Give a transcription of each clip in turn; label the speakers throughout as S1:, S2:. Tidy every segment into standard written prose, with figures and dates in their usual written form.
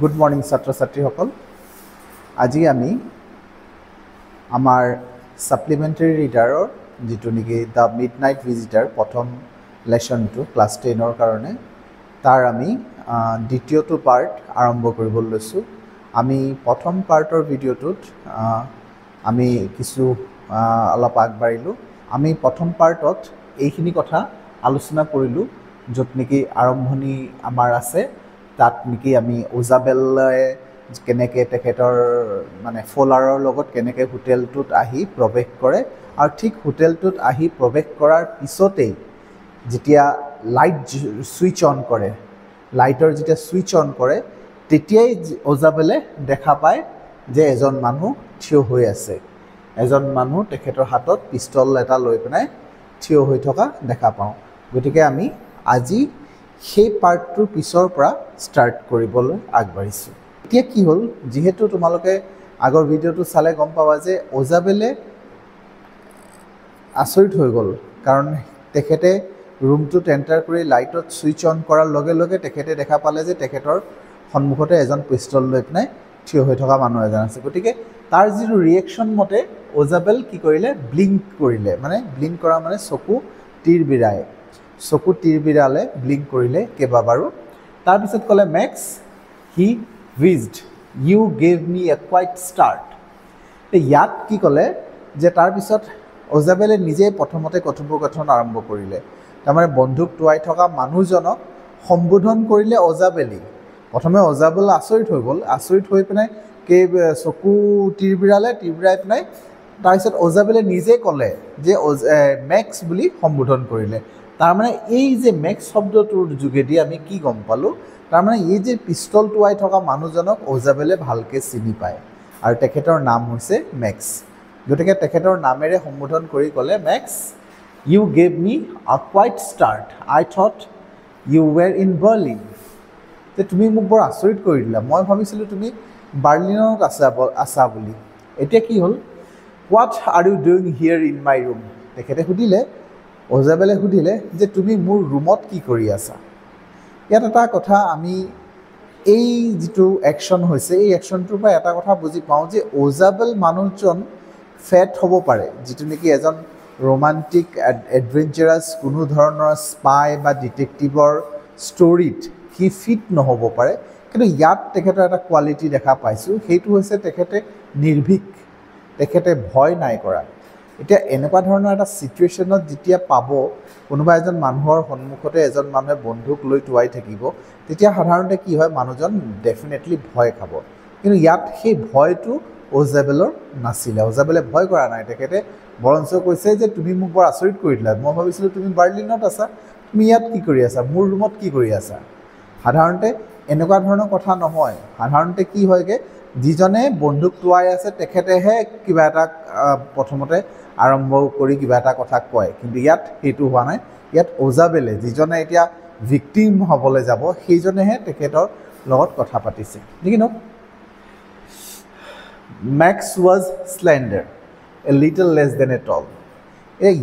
S1: Good morning ছাত্ৰ ছাত্ৰীসকল আজি আমি আমাৰ সাপ্লিমেণ্টাৰী ৰিডাৰৰ যিটো নেকি দ্য মিডনাইট ভিজিটাৰ প্ৰথম লেশ্যনটো ক্লাছ 10ৰ কাৰণে তাৰ আমি দ্বিতীয়টো পাৰ্ট আৰম্ভ কৰিবলৈ লৈছোঁ আমি প্ৰথম পাৰ্টৰ ভিডিঅ'টোত আমি কিছু অলপ আগবাঢ়িলোঁ আমি প্ৰথম পাৰ্টত এইখিনি কথা আলোচনা কৰিলোঁ য'ত নেকি আৰম্ভণি আমাৰ আছে তাত নেকি আমি ওজাবেলে কেনেকৈ তেখেতৰ মানে ফলাৰৰ লগত কেনেকৈ হোটেলটোত আহি প্ৰৱেশ কৰে আৰু ঠিক হোটেলটোত আহি প্ৰৱেশ কৰাৰ পিছতেই যেতিয়া লাইট ছুইচ অন কৰে লাইটৰ যেতিয়া ছুইচ অন কৰে তেতিয়াই ওজাবেলে দেখা পায় যে এজন মানুহ থিয় হৈ আছে এজন মানুহ তেখেতৰ হাতত পিষ্টল এটা লৈ পেলাই থিয় হৈ থকা দেখা পাওঁ গতিকে আমি আজি সেই পাৰ্টটোৰ পিছৰ পৰা ষ্টাৰ্ট কৰিবলৈ আগবাঢ়িছোঁ এতিয়া কি হ'ল যেহেতু তোমালোকে আগৰ ভিডিঅ'টো চালে গম পাবা যে ওজাবেলে আচৰিত হৈ গ'ল কাৰণ তেখেতে ৰুমটোত এণ্টাৰ কৰি লাইটত ছুইচ অন কৰাৰ লগে লগে তেখেতে দেখা পালে যে তেখেতৰ সন্মুখতে এজন পিষ্টল লৈ পেলাই থিয় হৈ থকা মানুহ এজন আছে গতিকে তাৰ যিটো ৰিয়েকশ্যন মতে ওজাবেল কি কৰিলে ব্লিংক কৰিলে মানে ব্লিংক কৰা মানে চকু তীৰ বিৰালে ব্লিংক কৰিলে কেইবাবাৰো তাৰপিছত ক'লে makes he whizzed you gave me a quite start ইয়াত কি ক'লে যে তাৰপিছত ওজাবেলে নিজেই প্ৰথমতে কথোপকথন আৰম্ভ কৰিলে তাৰমানে বন্দুক টোৱাই থকা মানুহজনক সম্বোধন কৰিলে ওজাবেলি প্ৰথমে ওজাবেল আচৰিত হৈ পেলাই চকু তীৰ বিৰাই পেলাই তাৰপিছত ওজাবেলে নিজেই ক'লে যে মেক্স বুলি সম্বোধন কৰিলে তাৰমানে এই যে মেক্স শব্দটোৰ যোগেদি আমি কি গম পালোঁ তাৰমানে এই যে পিষ্টল টোৱাই থকা মানুহজনক ওজাবেলে ভালকৈ চিনি পায় আৰু তেখেতৰ নাম হৈছে মেক্স গতিকে তেখেতৰ নামেৰে সম্বোধন কৰি ক'লে max U gave me a quite start I thought you were in Berlin যে তুমি মোক বৰ আচৰিত কৰি দিলা মই ভাবিছিলোঁ তুমি বাৰ্লিনত আছা বুলি এতিয়া কি হ'ল what are you doing here in my room তেখেতে সুধিলে ওজাবেলে সুধিলে যে তুমি মোৰ ৰুমত কি কৰি আছা ইয়াত এটা কথা আমি এই যিটো একশ্যন হৈছে এই একশ্যনটোৰ পৰা এটা কথা বুজি পাওঁ যে ওজাবেল মানুহজন ফেট হ'ব পাৰে যিটো নেকি এজন ৰোমান্টিক এডভেঞ্চাৰাছ কোনো ধৰণৰ স্পাই বা ডিটেক্টিভৰ ষ্টৰীত সি ফিট নহ'ব পাৰে কিন্তু ইয়াত তেখেতৰ এটা কোৱালিটি দেখা পাইছোঁ সেইটো হৈছে তেখেতে নিৰ্ভীক তেখেতে ভয় নাই কৰা এতিয়া এনেকুৱা ধৰণৰ এটা ছিটুৱেশ্যনত যেতিয়া পাব কোনোবা এজন মানুহৰ সন্মুখতে এজন মানুহে বন্দুক লৈ টোৱাই থাকিব তেতিয়া সাধাৰণতে কি হয় মানুহজন ডেফিনেটলি ভয় খাব কিন্তু ইয়াত সেই ভয়টো ওজাবেলৰ নাছিলে ওজাবেলে ভয় কৰা নাই তেখেতে বৰঞ্চ কৈছে যে তুমি মোক বৰ আচৰিত কৰি দিলা মই ভাবিছিলোঁ তুমি বাৰ্লিনত আছা তুমি ইয়াত কি কৰি আছা মোৰ ৰুমত কি কৰি আছা সাধাৰণতে এনেকুৱা ধৰণৰ কথা নহয় সাধাৰণতে কি হয়গৈ যিজনে বন্দুক টোৱাই আছে তেখেতেহে কিবা এটা প্ৰথমতে আৰম্ভ কৰি কিবা এটা কথা কয় কিন্তু ইয়াত সেইটো হোৱা নাই ইয়াত ওজাবেলে যিজনে এতিয়া ভিক্টিম হ'বলৈ যাব সেইজনেহে তেখেতৰ লগত কথা পাতিছে ঠিক ন Max was slender a little less than a tall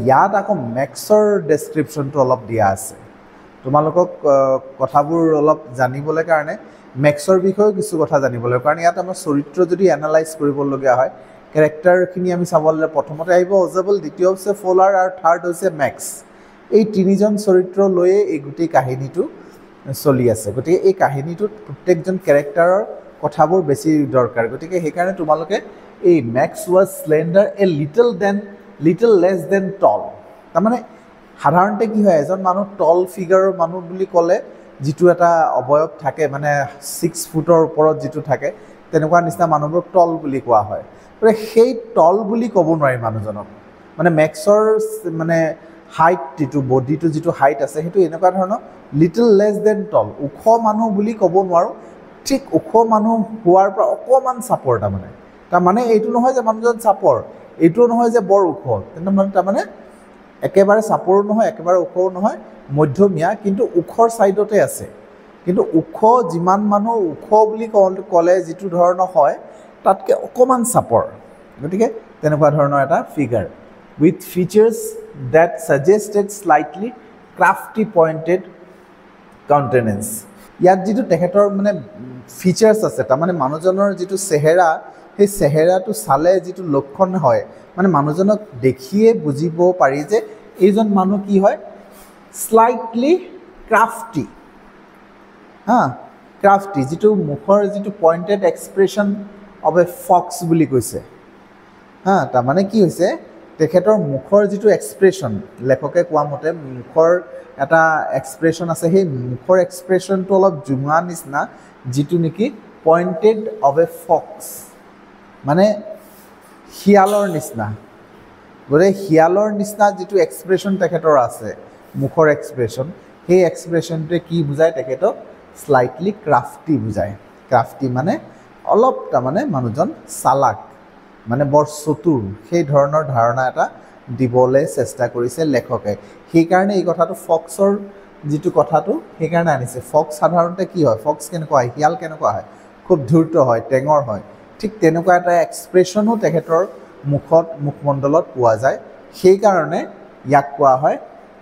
S1: ইয়াত আকৌ মেক্সৰ ডেছক্ৰিপশ্যনটো অলপ দিয়া আছে তোমালোকক কথাবোৰ অলপ জানিবলৈ কাৰণে মেক্সৰ বিষয়েও কিছু কথা জানিবলৈ কাৰণ ইয়াত আমাৰ চৰিত্ৰ যদি এনালাইজ কৰিবলগীয়া হয় কেৰেক্টাৰখিনি আমি চাবলৈ প্ৰথমতে আহিব ওজাবেল দ্বিতীয় হৈছে ফলাৰ আৰু থাৰ্ড হৈছে মেক্স এই তিনিজন চৰিত্ৰ লৈয়ে এই গোটেই কাহিনীটো চলি আছে গতিকে এই কাহিনীটোত প্ৰত্যেকজন কেৰেক্টাৰৰ কথাবোৰ বেছি দৰকাৰ গতিকে সেইকাৰণে তোমালোকে এই Max was slender a little less than tall তাৰমানে সাধাৰণতে কি হয় এজন মানুহ টল ফিগাৰৰ মানুহ বুলি ক'লে যিটো এটা অৱয়ব থাকে মানে 6 ফুটৰ ওপৰত যিটো থাকে তেনেকুৱা নিচিনা মানুহবোৰক টল বুলি কোৱা হয় গতিকে সেই টল বুলি ক'ব নোৱাৰি মানুহজনক মানে মেক্সৰ মানে হাইট যিটো বডিটো যিটো হাইট আছে সেইটো এনেকুৱা ধৰণৰ লিটল লেছ দেন টল ওখ মানুহ বুলি ক'ব নোৱাৰোঁ ঠিক ওখ মানুহ হোৱাৰ পৰা অকণমান চাপৰ তাৰমানে এইটো নহয় যে মানুহজন চাপৰ এইটোও নহয় যে বৰ ওখ কিন্তু তাৰমানে একেবাৰে চাপৰো নহয় একেবাৰে ওখও নহয় মধ্যমীয়া কিন্তু ওখৰ ছাইডতে আছে কিন্তু ওখ যিমান মানুহ ওখ বুলি ক'লে যিটো ধৰণৰ হয় তাতকৈ অকণমান চাপৰ গতিকে তেনেকুৱা ধৰণৰ এটা figure with features that suggested slightly crafty pointed countenance ইয়াত যিটো তেখেতৰ মানে ফিচাৰ্ছ আছে তাৰমানে মানুহজনৰ যিটো চেহেৰা সেই চেহেৰাটো চালে যিটো লক্ষণ হয় মানে মানুহজনক দেখিয়ে বুজিব পাৰি যে এইজন মানুহ কি হয় স্লাইটলি ক্ৰাফটি ক্ৰাফটি যিটো মুখৰ যিটো pointed expression of a fox বুলি কৈছে তাৰমানে কি হৈছে তেখেতৰ মুখৰ যিটো এক্সপ্ৰেশ্যন লেখকে কোৱা মতে মুখৰ এটা এক্সপ্ৰেশ্যন আছে সেই মুখৰ এক্সপ্ৰেশ্যনটো অলপ জোঙা নিচিনা যিটো নেকি পইণ্টেড অফ এ ফক্স মানে শিয়ালৰ নিচিনা গতিকে শিয়ালৰ নিচিনা যিটো এক্সপ্ৰেশ্যন তেখেতৰ আছে মুখৰ এক্সপ্ৰেশ্যন সেই এক্সপ্ৰেশ্যনটোৱে কি বুজায় তেখেতক স্লাইটলি ক্ৰাফটি বুজায় ক্ৰাফটি মানে অলপ তাৰমানে মানুহজন চালাক মানে বৰ চতুৰ সেই ধৰণৰ ধাৰণা এটা দিবলৈ চেষ্টা কৰিছে লেখকে সেইকাৰণে এই কথাটো ফক্সৰ যিটো কথাটো সেইকাৰণে আনিছে ফক্স সাধাৰণতে কি হয় ফক্স কেনেকুৱা হয় শিয়াল কেনেকুৱা হয় খুব ধূৰ্ত হয় টেঙৰ হয় ঠিক তেনেকুৱা এটা এক্সপ্ৰেশ্যনো তেখেতৰ মুখমণ্ডলত পোৱা যায় সেইকাৰণে ইয়াক কোৱা হয়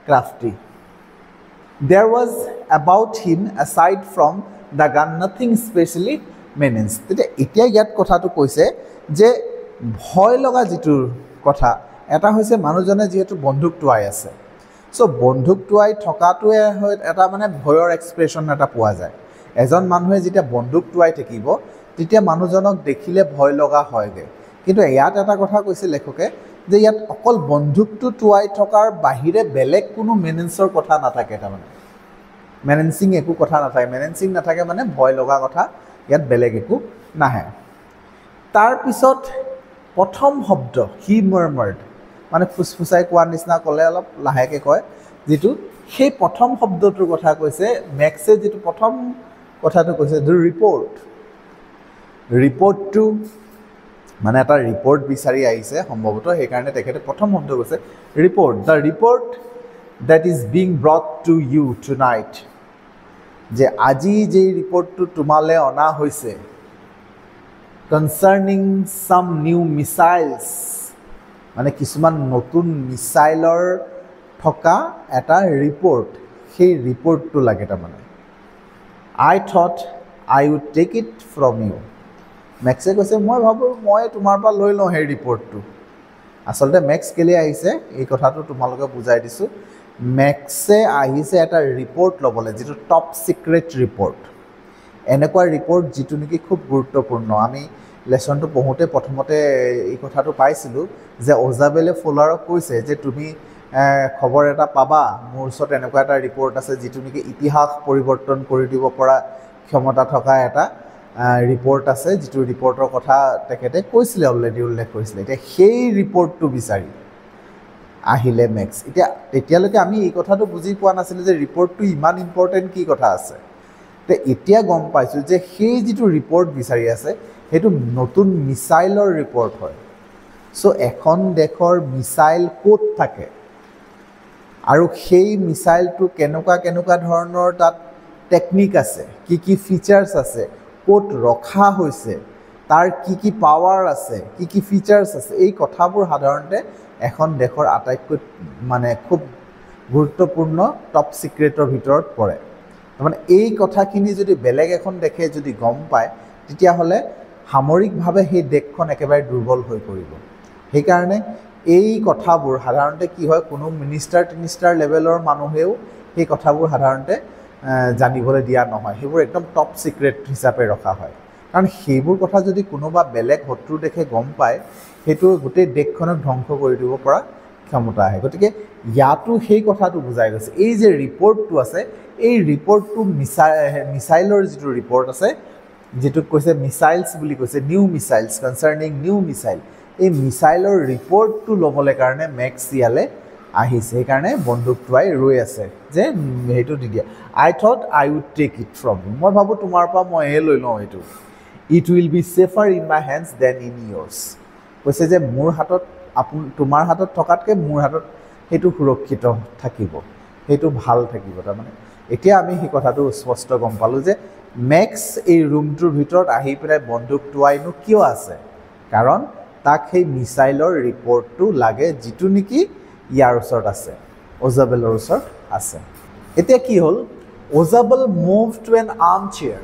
S1: ক্ৰাফটি There was about him aside from the gun nothing specially menaced এতিয়া ইয়াত কথাটো কৈছে যে ভয় লগা যিটো কথা এটা হৈছে মানুহজনে যিহেতু বন্দুক টোৱাই আছে চ' বন্দুক টোৱাই থকাটোৱে এটা মানে ভয়ৰ এক্সপ্ৰেশ্যন এটা পোৱা যায় এজন মানুহে যেতিয়া বন্দুক টোৱাই থাকিব তেতিয়া মানুহজনক দেখিলে ভয় লগা হয়গৈ কিন্তু ইয়াত এটা কথা কৈছে লেখকে যে ইয়াত অকল বন্দুকটো টোৱাই থকাৰ বাহিৰে বেলেগ কোনো মেনেন্সৰ কথা নাথাকে তাৰমানে মেনেন্সিং একো কথা নাথাকে মেনেন্সিং নাথাকে মানে ভয় লগা কথা ইয়াত বেলেগ একো নাহে তাৰপিছত প্ৰথম শব্দ হি মাৰ্মাৰ্ড মানে ফুচফুচাই কোৱাৰ নিচিনা ক'লে অলপ লাহেকৈ কয় যিটো সেই প্ৰথম শব্দটোৰ কথা কৈছে মেক্সে যিটো প্ৰথম কথাটো কৈছে দ্য ৰিপৰ্টটো মানে এটা ৰিপৰ্ট বিচাৰি আহিছে সম্ভৱতঃ সেইকাৰণে তেখেতে প্ৰথম শব্দ কৈছে report the report that is being brought to you tonight যে আজি যে ৰিপৰ্টটো তোমালে অনা হৈছে concerning some new missiles মানে কিছুমান নতুন মিসাইলৰ থকা এটা ৰিপৰ্ট সেই ৰিপৰ্টটো লাগে তাৰমানে I thought I would take it from you মেক্সে কৈছে মই ভাবো মই তোমাৰ পৰা লৈ লওঁ সেই ৰিপৰ্টটো আসলতে মেক্স কেলে আহিছে এই কথাটো তোমালোকে বুজাই দিছো মেক্সে আহিছে এটা ৰিপৰ্ট ল'বলৈ যিটো টপ সিক্ৰেট ৰিপৰ্ট এনেকুৱা ৰিপৰ্ট যিটো নেকি খুব গুৰুত্বপূৰ্ণ আমি লেসনটো পঢ়োতে প্ৰথমতে এই কথাটো পাইছিলো যে ওজাবেলে ফুলাৰক কৈছে যে তুমি খবৰ এটা পাবা মোৰ ওচৰত এনেকুৱা এটা ৰিপৰ্ট আছে যিটো নেকি ইতিহাস পৰিৱৰ্তন কৰি দিব পৰা ক্ষমতা থকা এটা ৰিপৰ্ট আছে যিটো ৰিপৰ্টৰ কথা তেখেতে কৈছিলে অলৰেডি উল্লেখ কৰিছিলে এতিয়া সেই ৰিপৰ্টটো বিচাৰি আহিলে মেক্স এতিয়ালৈকে আমি এই কথাটো বুজি পোৱা নাছিলো যে ৰিপৰ্টটো ইমান ইম্পৰ্টেণ্ট কি কথা আছে তে এতিয়া গম পাইছো যে সেই যিটো ৰিপৰ্ট বিচাৰি আছে সেইটো নতুন মিসাইলৰ ৰিপৰ্ট হয় সো এখন দেশৰ মিসাইল ক'ত থাকে আৰু সেই মিসাইলটো কেনেকুৱা ধৰণৰ তাত টেকনিক আছে কি ফিচাৰ্ছ আছে ক'ত ৰখা হৈছে তাৰ কি পাৱাৰ আছে কি ফিচাৰ্ছ আছে এই কথাবোৰ সাধাৰণতে এখন দেশৰ আটাইতকৈ মানে খুব গুৰুত্বপূৰ্ণ টপ সিক্ৰেটৰ ভিতৰত পৰে মানে এই কথাখিনি যদি বেলেগ এখন দেশে যদি গম পায় তেতিয়াহ'লে সামৰিকভাৱে সেই দেশখন একেবাৰে দুৰ্বল হৈ পৰিব সেইকাৰণে এই কথাবোৰ সাধাৰণতে কি হয় কোনো মিনিষ্টাৰ লেভেলৰ মানুহেও সেই কথাবোৰ সাধাৰণতে জানিবলৈ দিয়া নহয় সেইবোৰ একদম টপ সিক্ৰেট হিচাপে ৰখা হয় কাৰণ সেইবোৰ কথা যদি কোনোবা বেলেগ শত্ৰু দেশে গম পায় সেইটো গোটেই দেশখনক ধ্বংস কৰি দিব পৰা ক্ষমতা আহে গতিকে ইয়াতো সেই কথাটো বুজাই গৈছে এই যে ৰিপৰ্টটো আছে এই ৰিপৰ্টটো মিসাইলৰ যিটো ৰিপৰ্ট আছে যেটোক কৈছে মিসাইলছ বুলি কৈছে নিউ মিসাইলছ কনসাৰ্নিং নিউ মিসাইল এই মিসাইলৰ ৰিপৰ্টটো ল'বলৈ কাৰণে মেক্স ইয়ালে আহিছে সেইকাৰণে বন্দুক টোৱাই ৰৈ আছে যে হেইটো দি দিয়া I thought I would take it from you মই ভাবো তোমাৰ পৰা মই লৈ লওঁ এইটো it will be safer in my hands than in yours কৈছে যে মোৰ হাতত তোমাৰ হাতত থকাতকে মোৰ হাতত হেতু সুৰক্ষিত থাকিব হেতু ভাল থাকিব তাৰমানে এতিয়া আমি এই কথাটো স্পষ্ট গম পালো যে মেক্স এই ৰুমটোৰ ভিতৰত আহি পেলাই বন্দুক টোৱাইনো কিয় আছে কাৰণ তাক সেই মিসাইলৰ ৰিপৰ্টটো লাগে যিটো নেকি ইয়াৰ ওচৰত আছে ওজাবেলৰ ওচৰত আছে এতিয়া কি হ'ল Isabel move to an armchair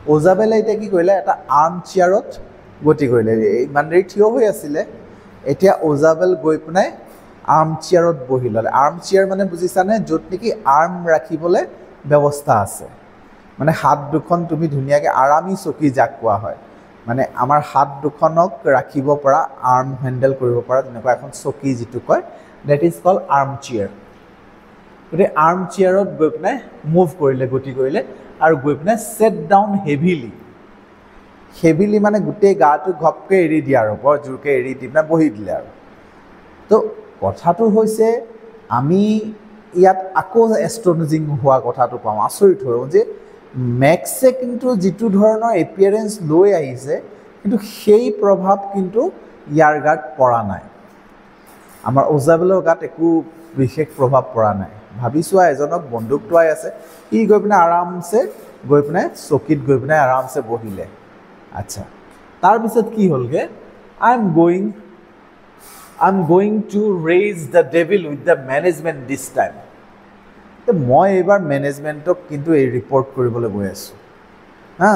S1: ওজাবেলে এতিয়া কি কৰিলে এটা আৰ্ম চেয়াৰত গতি কৰিলে ইমান দেৰি থিয় হৈ আছিলে এতিয়া ওজাবেল গৈ পেলাই আৰ্ম চেয়াৰত বহি ল'লে আৰ্ম চেয়াৰ মানে বুজিছানে য'ত নেকি আৰ্ম ৰাখিবলৈ ব্যৱস্থা আছে মানে হাত দুখন তুমি ধুনীয়াকৈ আৰামী চকী যাক কোৱা হয় মানে আমাৰ হাত দুখনক ৰাখিব পৰা আৰ্ম হেণ্ডেল কৰিব পৰা তেনেকুৱা এখন চকী যিটো কয় that is call arm chair গতিকে আৰ্ম চেয়াৰত গৈ পেলাই মুভ কৰিলে গতি কৰিলে আৰু গৈ পেলাই ছেট ডাউন হেভিলি মানে গোটেই গাটো ঘপকৈ এৰি দিয়ে আৰু বৰ জোৰকৈ এৰি দি পেলাই বহি দিলে আৰু তো কথাটো হৈছে আমি ইয়াত আকৌ এষ্ট্ৰনজিং হোৱা কথাটো পাওঁ আচৰিত হৈ যে মেক্সে কিন্তু যিটো ধৰণৰ এপিয়াৰেঞ্চ লৈ আহিছে কিন্তু সেই প্ৰভাৱ কিন্তু ইয়াৰ গাত পৰা নাই আমাৰ ওজাবেলৰ গাত একো বিশেষ প্ৰভাৱ পৰা নাই ভাবি চোৱা এজনক বন্দুক টোৱাই আছে ই গৈ পিনে আৰামছে গৈ পিনে চকীত গৈ পিনে আৰামছে বহিলে আচ্ছা তাৰপিছত কি হ'লগৈ I am going to raise the devil with the management this time মই এইবাৰ মেনেজমেণ্টক কিন্তু এই ৰিপৰ্ট কৰিবলৈ গৈ আছোঁ হা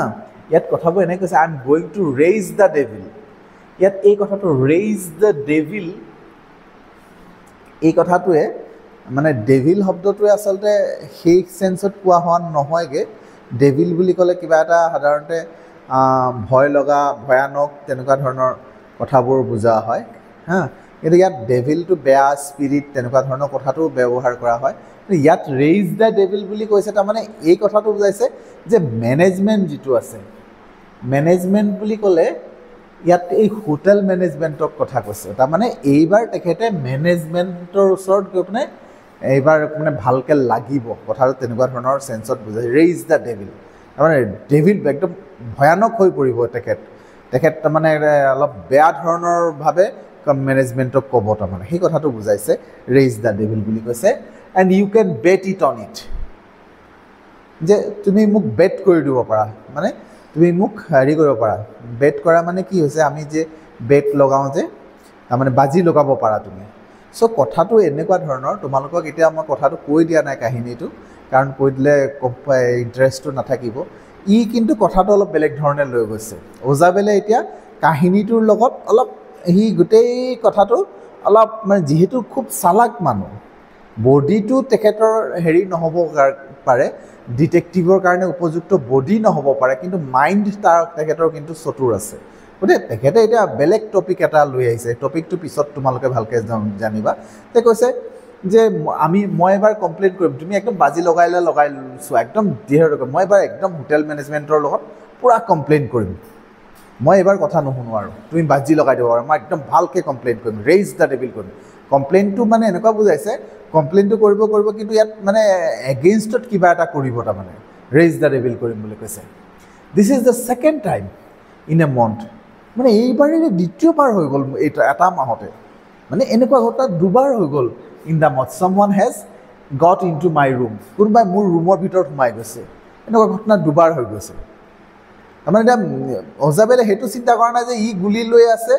S1: ইয়াত কথাবোৰ এনেকৈ কৈছে I am going to raise the devil ইয়াত এই কথাটো ৰেইজ দ্য ডেভিল এই কথাটোৱে মানে ডেভিল শব্দটোৱে আচলতে সেই চেন্সত কোৱা হোৱা নহয়গৈ ডেভিল বুলি ক'লে কিবা এটা সাধাৰণতে ভয় লগা ভয়ানক তেনেকুৱা ধৰণৰ কথাবোৰ বুজা হয় হা কিন্তু ইয়াত ডেভিলটো বেয়া স্পিৰিট তেনেকুৱা ধৰণৰ কথাটো ব্যৱহাৰ কৰা হয় ইয়াত ৰেইজ দ্য ডেভিল বুলি কৈছে তাৰমানে এই কথাটো বুজাইছে যে মেনেজমেণ্ট যিটো আছে মেনেজমেণ্ট বুলি ক'লে ইয়াত এই হোটেল মেনেজমেণ্টৰ কথা কৈছে তাৰমানে এইবাৰ তেখেতে মেনেজমেণ্টৰ ওচৰত গৈ পিনে এইবাৰ মানে ভালকৈ লাগিব কথাটো তেনেকুৱা ধৰণৰ চেন্সত বুজায় ৰেইজ দ্য ডেভিল তাৰমানে ডেভিল একদম ভয়ানক হৈ পৰিব তেখেত তাৰমানে অলপ বেয়া ধৰণৰভাৱে মেনেজমেণ্টক ক'ব তাৰমানে সেই কথাটো বুজাইছে ৰেইজ দ্য ডেভিল বুলি কৈছে and you can bet it on it যে তুমি মোক বেট কৰি দিব পাৰা মানে তুমি মোক হেৰি কৰিব পাৰা বেট কৰা মানে কি হৈছে আমি যে বেট লগাওঁ যে তাৰমানে বাজি লগাব পাৰা তুমি চ' কথাটো এনেকুৱা ধৰণৰ তোমালোকক এতিয়া মই কথাটো কৈ দিয়া নাই কাহিনীটো কাৰণ কৈ দিলে ইণ্টাৰেষ্টটো নাথাকিব ই কিন্তু কথাটো অলপ বেলেগ ধৰণে লৈ গৈছে ওজাবেলে এতিয়া কাহিনীটোৰ লগত অলপ সি গোটেই কথাটো অলপ মানে যিহেতু খুব চালাক মানুহ বডিটো তেখেতৰ হেৰি নহ'ব পাৰে ডিটেক্টিভৰ কাৰণে উপযুক্ত বডি নহ'ব পাৰে কিন্তু মাইণ্ড তেখেতৰ কিন্তু চতুৰ আছে গতিকে তেখেতে এতিয়া বেলেগ টপিক এটা লৈ আহিছে টপিকটো পিছত তোমালোকে ভালকৈ জানিবা তে কৈছে যে মই এবাৰ কমপ্লেইন কৰিম তুমি একদম বাজি লগাই চোৱা একদম দৃঢ়কৈ মই এবাৰ একদম হোটেল মেনেজমেণ্টৰ লগত পূৰা কমপ্লেইন কৰিম মই এবাৰ কথা নুশুনো আৰু তুমি বাজি লগাই দিব পাৰা মই একদম ভালকৈ কমপ্লেইন কৰিম ৰেইজ দ্য ডেভিল কৰিম কমপ্লেইনটো মানে এনেকুৱা বুজাইছে কমপ্লেইনটো কৰিব কিন্তু ইয়াত মানে এগেইনষ্টত কিবা এটা কৰিব তাৰমানে ৰেইজ দ্য ডেভিল কৰিম বুলি কৈছে this is the second time in a month মানে এইবাৰেই দ্বিতীয়বাৰ হৈ গ'ল এটা মাহতে মানে এনেকুৱা ঘটনা দুবাৰ হৈ গ'ল in the month someone has got into my room কোনোবাই মোৰ ৰুমৰ ভিতৰত সোমাই গৈছে এনেকুৱা ঘটনা দুবাৰ হৈ গৈছে তাৰমানে এতিয়া ওজাবেলে সেইটো চিন্তা কৰা নাই যে ই গুলি লৈ আছে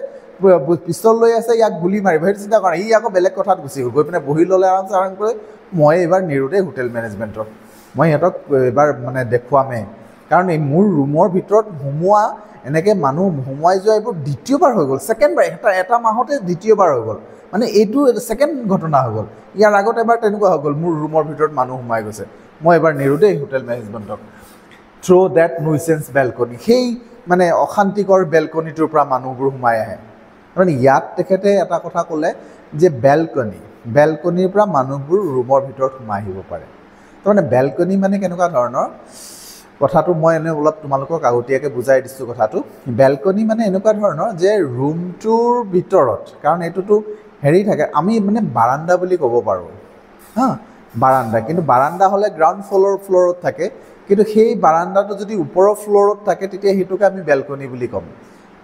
S1: পিষ্টল লৈ আছে ইয়াক গুলি মাৰিব সেইটো চিন্তা কৰা ই আকৌ বেলেগ কথাত গুচি গ'ল গৈ পিনে বহি ল'লে আৰাম কৰি মই এইবাৰ নেৰোঁ দেই হোটেল মেনেজমেণ্টৰ মই সিহঁতক এইবাৰ মানে দেখুৱামেই কাৰণ এই মোৰ ৰুমৰ ভিতৰত সোমোৱা এনেকৈ মানুহ সোমোৱাই যোৱা এইবোৰ দ্বিতীয়বাৰ হৈ গ'ল ছেকেণ্ডবাৰ এটা মাহতে দ্বিতীয়বাৰ হৈ গ'ল মানে এইটো ছেকেণ্ড ঘটনা হৈ গ'ল ইয়াৰ আগত এবাৰ তেনেকুৱা হৈ গ'ল মোৰ ৰুমৰ ভিতৰত মানুহ সোমাই গৈছে মই এবাৰ নেৰোঁ দেই হোটেল মেনেজমেণ্টক থ্ৰু ডেট নুইচেঞ্চ বেলকনি সেই মানে অশান্তিকৰ বেলকনিটোৰ পৰা মানুহবোৰ সোমাই আহে মানে ইয়াত তেখেতে এটা কথা ক'লে যে বেলকনিৰ পৰা মানুহবোৰ ৰুমৰ ভিতৰত সোমাই আহিব পাৰে তাৰমানে বেলকনি মানে কেনেকুৱা ধৰণৰ কথাটো মই এনে অলপ তোমালোকক আগতীয়াকৈ বুজাই দিছোঁ কথাটো বেলকনি মানে এনেকুৱা ধৰণৰ যে ৰুমটোৰ ভিতৰত কাৰণ এইটোতো হেৰি থাকে আমি মানে বাৰাণ্ডা বুলি ক'ব পাৰোঁ হা বাৰাণ্ডা কিন্তু বাৰাণ্ডা হ'লে গ্ৰাউণ্ড ফ্ল'ৰত থাকে কিন্তু সেই বাৰাণ্ডাটো যদি ওপৰৰ ফ্ল'ৰত থাকে তেতিয়া সেইটোকে আমি বেলকনি বুলি ক'ম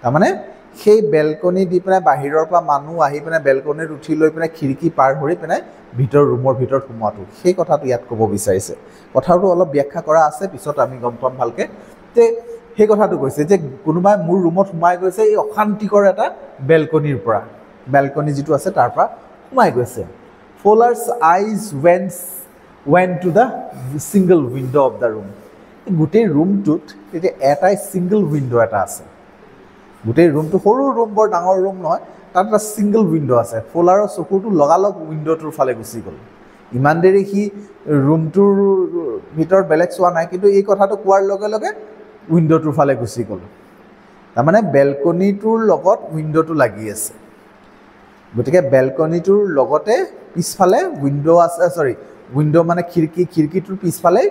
S1: তাৰমানে সেই বেলকনি দি পিনে বাহিৰৰ পৰা মানুহ আহি পিনে বেলকনিত উঠি লৈ পিনে খিৰিকী পাৰ কৰি পিনে ৰুমৰ ভিতৰত সোমোৱাটো সেই কথাটো ইয়াত ক'ব বিচাৰিছে কথাটো অলপ ব্যাখ্যা কৰা আছে পিছত আমি গম পাম ভালকৈ তে সেই কথাটো কৈছে যে কোনোবাই মোৰ ৰুমত সোমাই গৈছে এই অশান্তিকৰ এটা বেলকনিৰ পৰা বেলকনি যিটো আছে তাৰ পৰা সোমাই গৈছে ফ'লাৰ্ছ আইজ went went to the single window of the room. গোটেই ৰুমটোত তেতিয়া এটাই ছিংগল উইণ্ড' এটা আছে গোটেই ৰুমটো সৰু ৰুম বৰ ডাঙৰ ৰুম নহয় তাত এটা ছিংগল উইণ্ড' আছে ফলাৰৰ চকুটো লগালগ উইণ্ড'টোৰ ফালে গুচি গ'ল ইমান দেৰি সি ৰুমটোৰ ভিতৰত বেলেগ চোৱা নাই কিন্তু এই কথাটো কোৱাৰ লগে লগে উইণ্ড'টোৰ ফালে গুচি গ'ল তাৰমানে বেলকনিটোৰ লগত উইণ্ড'টো লাগি আছে গতিকে বেলকনিটোৰ লগতে পিছফালে উইণ্ড' আছে উইণ্ড' মানে খিৰিকীটোৰ পিছফালে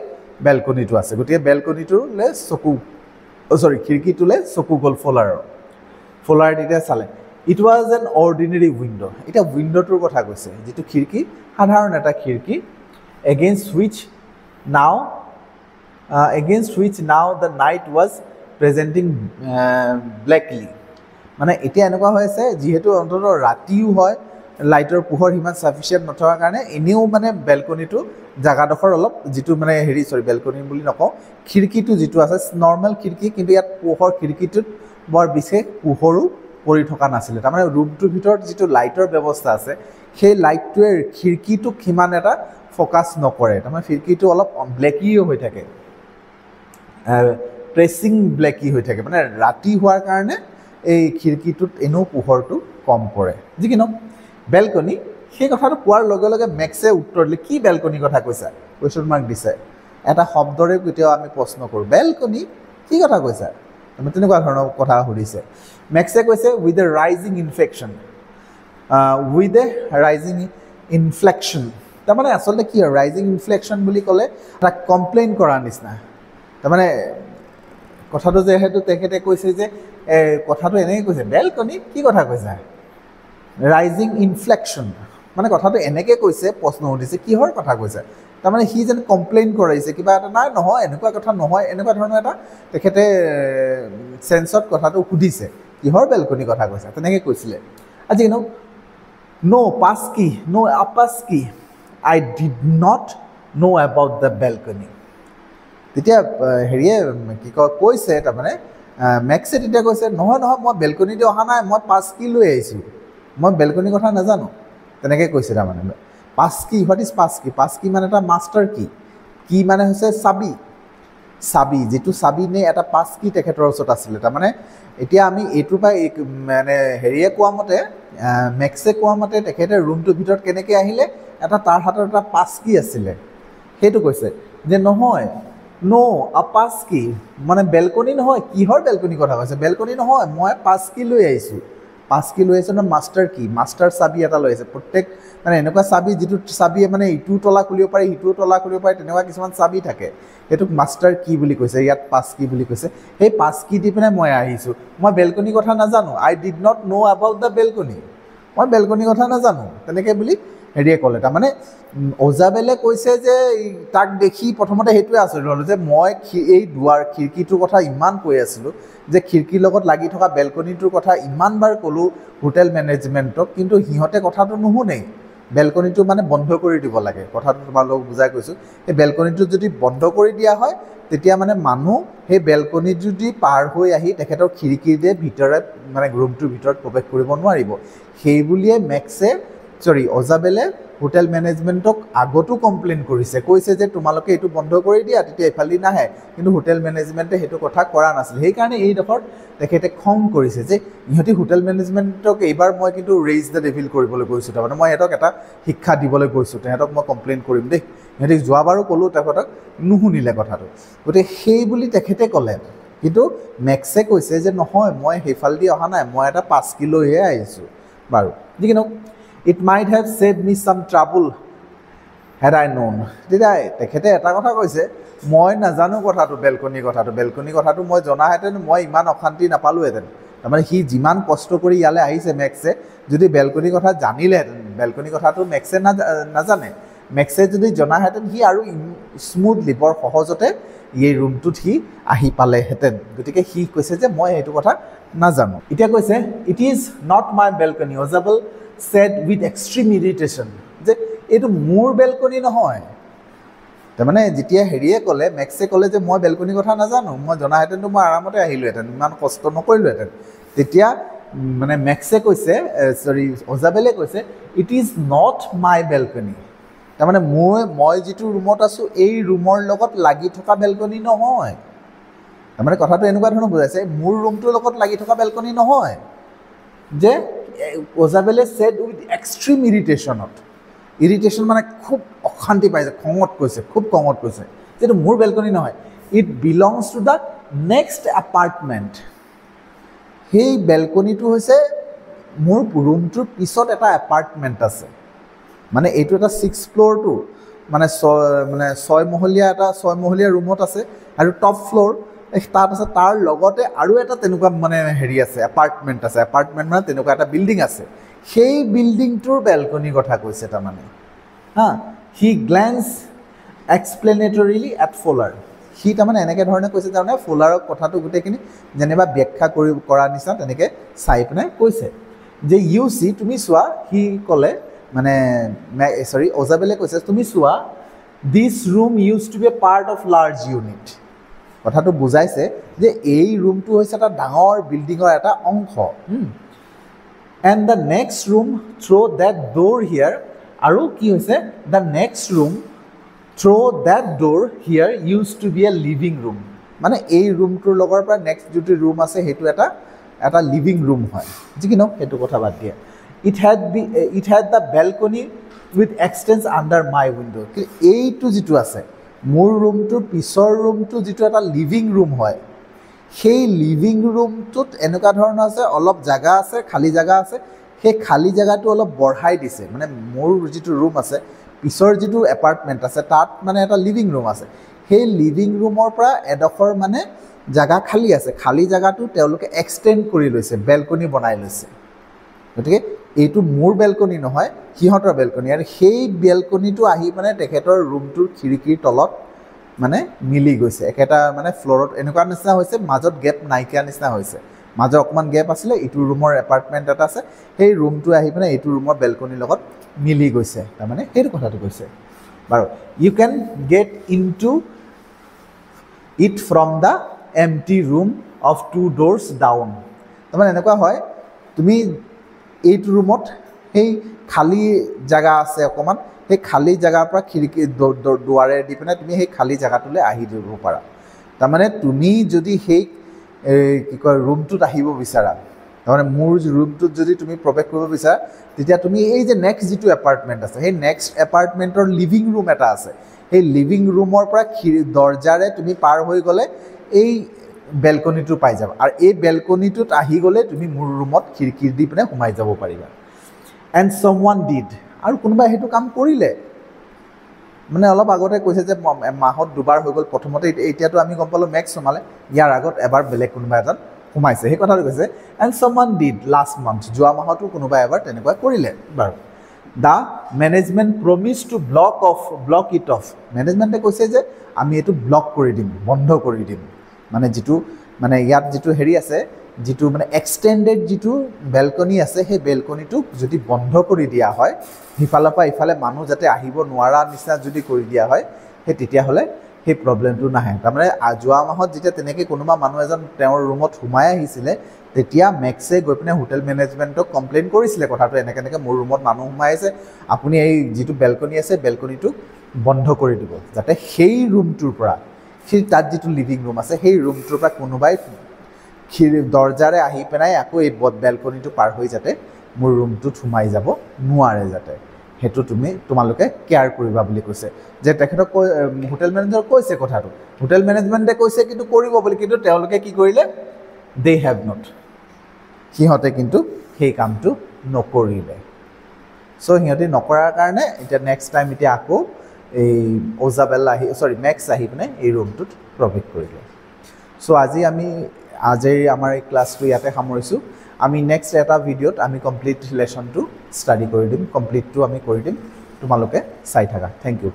S1: বেলকনিটো আছে গতিকে বেলকনিটোলৈ চকু খিৰিকীটোলৈ চকু গ'ল ফলাৰ তেতিয়া চালে it was an ordinary window' এতিয়া উইণ্ড'টোৰ কথা কৈছে যিটো খিৰিকী সাধাৰণ এটা খিৰিকী against which now the night was presenting blackly মানে এতিয়া এনেকুৱা হৈ আছে যিহেতু অন্ততঃ ৰাতিও হয় লাইটৰ পোহৰ সিমান ছাফিচিয়েণ্ট নথকাৰ কাৰণে এনেও মানে বেলকনিটো জাগাডোখৰ অলপ যিটো মানে বেলকনি বুলি নকওঁ খিৰিকীটো যিটো আছে নৰ্মেল খিৰিকী কিন্তু ইয়াত পোহৰ খিৰিকীটোত বৰ বিশেষ পোহৰো পৰি থকা নাছিলে তাৰমানে ৰুমটোৰ ভিতৰত যিটো লাইটৰ ব্যৱস্থা আছে সেই লাইটটোৱে খিৰিকীটোক সিমান এটা ফ'কাছ নকৰে তাৰমানে খিৰিকীটো অলপ ব্লেকিও হৈ থাকে প্ৰেছিং ব্লেকি হৈ থাকে মানে ৰাতি হোৱাৰ কাৰণে এই খিৰিকীটোত এনেও পোহৰটো কম পৰে যি কি নহওক বেলকনি সেই কথাটো কোৱাৰ লগে লগে মেক্সে উত্তৰ দিলে কি বেলকনিৰ কথা কৈছা কুৱেশ্যন মাৰ্ক দিছে এটা শব্দৰে কেতিয়াও আমি প্ৰশ্ন কৰোঁ বেলকনি কি কথা কৈছা তেনেকুৱা ধৰণৰ কথা সুধিছে মেক্সে কৈছে উইথ এ ৰাইজিং ইনফ্লেকশ্যন তাৰমানে আচলতে কি হয় ৰাইজিং ইনফ্লেকশ্যন বুলি ক'লে এটা কমপ্লেইন কৰাৰ নিচিনা তাৰমানে কথাটো যিহেতু তেখেতে কৈছে যে কথাটো এনেকৈ কৈছে বেলকনি কি কথা কৈছা ৰাইজিং ইনফ্লেকশ্যন মানে কথাটো এনেকৈ কৈছে প্ৰশ্ন সুধিছে কিহৰ কথা কৈছে তাৰমানে সি যেন কমপ্লেইন কৰাইছে কিবা এটা নাই নহয় এনেকুৱা কথা নহয় এনেকুৱা ধৰণৰ এটা তেখেতে চেন্সত কথাটো সুধিছে কিহৰ বেলকনি কথা কৈছে তেনেকৈ কৈছিলে আজি নো পাস্কি নো আপাস্কি I did not know about the balcony তেতিয়া হেৰিয়ে কি কয় কৈছে তাৰমানে মেক্সে তেতিয়া কৈছে নহয় মই বেলকনি দি অহা নাই মই পাস্কি লৈ আহিছোঁ মই বেলকনিৰ কথা নাজানো তেনেকৈ কৈছে তাৰমানে পাস্কি হোৱাট ইজ পাস্কি মানে এটা মাষ্টাৰ কি মানে হৈছে চাবি যিটো চাবি নে এটা পাস্কি তেখেতৰ ওচৰত আছিলে তাৰমানে এতিয়া আমি এইটোৰ পৰা মানে হেৰিয়ে কোৱা মতে মেক্সে কোৱা মতে তেখেতে ৰুমটোৰ ভিতৰত কেনেকৈ আহিলে এটা তাৰ হাতত এটা পাস্কি আছিলে সেইটো কৈছে যে নহয় পাস্কি মানে বেলকনি নহয় কিহৰ বেলকনি কথা কৈছে বেলকনি নহয় মই পাস্কি লৈ আহিছোঁ ন মাষ্টাৰ চাবি এটা লৈ আহিছে প্ৰত্যেক মানে এনেকুৱা চাবি যিটো চাবিয়ে মানে ইটো তলা খুলিব পাৰে সিটো তলা খুলিব পাৰে তেনেকুৱা কিছুমান চাবি থাকে সেইটোক মাষ্টাৰ কি বুলি কৈছে ইয়াত পাস্কি বুলি কৈছে সেই পাস্কি দি পিনে মই আহিছোঁ মই বেলকনিৰ কথা নাজানো I did not know' about the balcony মই বেলকনিৰ কথা নাজানো তেনেকৈ বুলি হেৰিয়ে ক'লে তাৰমানে ওজাবেলে কৈছে যে তাক দেখি প্ৰথমতে সেইটোৱে আচৰিত হ'লোঁ যে মই এই খিৰিকীটোৰ কথা ইমান কৈ আছিলোঁ যে খিৰিকীৰ লগত লাগি থকা বেলকনিটোৰ কথা ইমানবাৰ ক'লোঁ হোটেল মেনেজমেণ্টক কিন্তু সিহঁতে কথাটো নুশুনেই বেলকনিটো মানে বন্ধ কৰি দিব লাগে কথাটো তোমালোকক বুজাই কৈছোঁ সেই বেলকনিটো যদি বন্ধ কৰি দিয়া হয় তেতিয়া মানে মানুহ সেই বেলকনিটো দি পাৰ হৈ আহি তেখেতৰ খিৰিকীৰে ভিতৰত মানে ৰুমটোৰ ভিতৰত প্ৰৱেশ কৰিব নোৱাৰিব সেই বুলিয়ে ওজাবেলে হোটেল মেনেজমেণ্টক আগতো কমপ্লেইন কৈছে যে তোমালোকে এইটো বন্ধ কৰি দিয়া তেতিয়া এইফালে নাহে কিন্তু হোটেল মেনেজমেণ্টে সেইটো কথা কৰা নাছিল সেইকাৰণে এইডোখৰত তেখেতে খং কৰিছে যে ইহঁতি হোটেল মেনেজমেণ্টক এইবাৰ মই কিন্তু ৰেইজ দ্য ডেভিল কৰিবলৈ গৈছোঁ তাৰমানে মই সিহঁতক এটা শিক্ষা দিবলৈ গৈছোঁ তেহেঁতক মই কমপ্লেইন কৰিম দেই সিহঁতি যোৱাবাৰো ক'লোঁ তেখেতক নুশুনিলে কথাটো গতিকে সেই বুলি তেখেতে ক'লে কিন্তু মেক্সে কৈছে যে নহয় মই সেইফালেদি অহা নাই মই এটা পাস্কি লৈহে আহিছোঁ বাৰু যি কি নহওক It might have saved me some trouble had I known. তেতিয়া তেখেতে এটা কথা কৈছে মই নাজানো কথাটো বেলকনি কথাটো মই জনাহেঁতেন মই ইমান অশান্তি নাপালোহেঁতেন তাৰমানে সি যিমান কষ্ট কৰি ইয়ালৈ আহিছে মেক্সে যদি বেলকনিৰ কথা জানিলেহেঁতেন বেলকনি কথাটো মেক্সে নাজানে মেক্সে যদি জনাহেঁতেন সি আৰু স্মুথলি বৰ সহজতে এই ৰুমটোত সি আহি পালেহেঁতেন গতিকে সি কৈছে যে মই সেইটো কথা নাজানো এতিয়া কৈছে it is not my balcony Isabel said with extreme irritation যে এইটো মোৰ বেলকনি নহয় তাৰমানে যেতিয়া হেৰিয়ে ক'লে মেক্সে ক'লে যে মই বেলকনিৰ কথা নাজানো মই জনাহেঁতেনতো মই আৰামতে আহিলোহেঁতেন ইমান কষ্ট নকৰিলোহেঁতেন তেতিয়া মানে মেক্সে কৈছে ওজাবেলে কৈছে it is not my balcony তাৰমানে মই যিটো ৰুমত আছোঁ এই ৰুমৰ লগত লাগি থকা বেলকনি নহয় তাৰমানে কথাটো এনেকুৱা ধৰণৰ বুজাইছে মোৰ ৰুমটোৰ লগত লাগি থকা বেলকনি নহয় যে ওজাবেলে ছেড উইথ এক্সট্ৰিম ইৰিটেশ্যন মানে খুব অশান্তি পাইছে খঙত কৈছে খুব খঙত কৈছে যেটো মোৰ বেলকনি নহয় it belongs to the next apartment সেই বেলকনিটো হৈছে মোৰ ৰুমটোৰ পিছত এটা এপাৰ্টমেণ্ট আছে মানে এইটো এটা 6 ফ্ল'ৰটো মানে 6 মহলীয়া ৰুমত আছে আৰু টপ ফ্ল'ৰ তাত আছে তাৰ লগতে আৰু এটা তেনেকুৱা মানে হেৰি আছে এপাৰ্টমেণ্ট মানে তেনেকুৱা এটা বিল্ডিং আছে সেই বিল্ডিংটোৰ বেলকনিৰ কথা কৈছে তাৰমানে হা হি গ্লেন্স এক্সপ্লেনেটৰিলি এট ফ'লাৰ সি তাৰমানে এনেকৈ ধৰণে কৈছে তাৰমানে ফ'লাৰক কথাটো গোটেইখিনি যেনিবা ব্যাখ্যা কৰা নিচিনা তেনেকৈ চাই পিনে কৈছে যে ইউ চি তুমি চোৱা সি ক'লে মানে ওজাবেলে কৈছে তুমি চোৱা this room used to be a part of large unit কথাটো বুজাইছে যে এই ৰুমটো হৈছে এটা ডাঙৰ বিল্ডিঙৰ এটা অংশ and the next room through that door here আৰু কি হৈছে the next room through that door here used to be a living room মানে এই ৰুমটোৰ লগৰ পৰা নেক্সট যিটো ৰুম আছে সেইটো এটা লিভিং ৰুম হয় যি কি নহওক সেইটো কথা বাদ দিয়ে it had the balcony with extends under my window এইটো যিটো আছে মোৰ ৰুমটোৰ পিছৰ ৰুমটো যিটো এটা লিভিং ৰুম হয় সেই লিভিং ৰুমটোত এনেকুৱা ধৰণৰ আছে অলপ জাগা আছে খালী জাগা আছে সেই খালী জাগাটো অলপ বঢ়াই দিছে মানে মোৰ যিটো ৰুম আছে পিছৰ যিটো এপাৰ্টমেণ্ট আছে তাত মানে এটা লিভিং ৰুম আছে সেই লিভিং ৰুমৰ পৰা এডোখৰ মানে জাগা খালী আছে খালী জাগাটো তেওঁলোকে এক্সটেণ্ড কৰি লৈছে বেলকনি বনাই লৈছে গতিকে এইটো মোৰ বেলকনি নহয় সিহঁতৰ বেলকনি আৰু সেই বেলকনিটো আহি মানে তেখেতৰ ৰুমটোৰ খিৰিকীৰ তলত মানে মিলি গৈছে একেটা মানে ফ্ল'ৰত এনেকুৱা নিচিনা হৈছে মাজত গেপ নাইকিয়া নিচিনা হৈছে মাজত অকণমান গেপ আছিলে ইটো ৰুমৰ এপাৰ্টমেণ্ট এটা আছে সেই ৰুমটো আহি পিনে এইটো ৰুমৰ বেলকনিৰ লগত মিলি গৈছে তাৰমানে সেইটো কথাটো কৈছে বাৰু you can get into it from the empty room of 2 doors down তাৰমানে এনেকুৱা হয় তুমি এইটো ৰুমত সেই খালী জাগা আছে অকণমান সেই খালী জাগাৰ পৰা খিৰিকী দুৱাৰে দি পিনে তুমি সেই খালী জাগাটোলৈ আহি দিব পাৰা তাৰমানে তুমি যদি সেই কি কয় ৰুমটোত আহিব বিচাৰা তাৰমানে মোৰ ৰুমটোত যদি তুমি প্ৰৱেশ কৰিব বিচাৰা তেতিয়া তুমি এই যে নেক্সট যিটো এপাৰ্টমেণ্ট আছে সেই নেক্সট এপাৰ্টমেণ্টৰ লিভিং ৰুম এটা আছে সেই লিভিং ৰুমৰ পৰা দৰ্জাৰে তুমি পাৰ হৈ গ'লে এই বেলকনিটো পাই যাবা আৰু এই বেলকনিটোত আহি গ'লে তুমি মোৰ ৰুমত খিৰিকী দি পিনে সোমাই যাব পাৰিবা এণ্ড ছামৱান ডিড আৰু কোনোবাই সেইটো কাম কৰিলে মানে অলপ আগতে কৈছে যে মাহত 2 বাৰ হৈ গ'ল প্ৰথমতে এতিয়াতো আমি গম পালোঁ মেক্স সোমালে ইয়াৰ আগত এবাৰ বেলেগ কোনোবা এজন সোমাইছে সেই কথাটো কৈছে and someone did last month যোৱা মাহতো কোনোবাই এবাৰ তেনেকুৱা কৰিলে বাৰু the management promise to block it off মেনেজমেণ্টে কৈছে যে আমি এইটো ব্লক কৰি দিম বন্ধ কৰি দিম মানে যিটো মানে ইয়াত যিটো হেৰি আছে যিটো মানে এক্সটেণ্ডেড যিটো বেলকনি আছে সেই বেলকনিটো যদি বন্ধ কৰি দিয়া হয় সিফালৰ পৰা ইফালে মানুহ যাতে আহিব নোৱাৰা নিচিনা যদি কৰি দিয়া হয় সেই তেতিয়াহ'লে সেই প্ৰব্লেমটো নাহে তাৰমানে যোৱা মাহত যেতিয়া তেনেকৈ কোনোবা মানুহ এজন তেওঁৰ ৰুমত সোমাই আহিছিলে তেতিয়া মেক্সে গৈ পিনে হোটেল মেনেজমেণ্টক কমপ্লেইন কৰিছিলে কথাটো এনেকৈ মোৰ ৰুমত মানুহ সোমাই আছে আপুনি এই যিটো বেলকনি আছে বেলকনিটো বন্ধ কৰি দিব যাতে সেই ৰুমটোৰ পৰা সেই তাত যিটো লিভিং ৰুম আছে সেই ৰুমটোৰ পৰা কোনোবাই দৰ্জাৰে আহি পেলাই আকৌ এই বেলকনিটো পাৰ হৈ যাতে মোৰ ৰুমটোত সোমাই যাব নোৱাৰে যাতে সেইটো তোমালোকে কেয়াৰ কৰিবা বুলি কৈছে যে তেখেতক হোটেল মেনেজাৰক কৈছে কথাটো হোটেল মেনেজমেণ্টে কৈছে কিন্তু কৰিব বুলি কিন্তু তেওঁলোকে কি কৰিলে দে হেভ নট সিহঁতে কিন্তু সেই কামটো নকৰিলে চ' সিহঁতে নকৰাৰ কাৰণে এতিয়া নেক্সট টাইম এতিয়া আকৌ এই ওজাবেলা মেক্স আহি পিনে এই ৰুমটোত প্ৰৱেশ কৰিলে চ' আজিৰ আমাৰ এই ক্লাছটো ইয়াতে সামৰিছোঁ আমি নেক্সট এটা ভিডিঅ'ত আমি কমপ্লিট লেচনটো ষ্টাডি কৰি দিম কমপ্লিটটো আমি কৰি দিম তোমালোকে চাই থাকা থেংক ইউ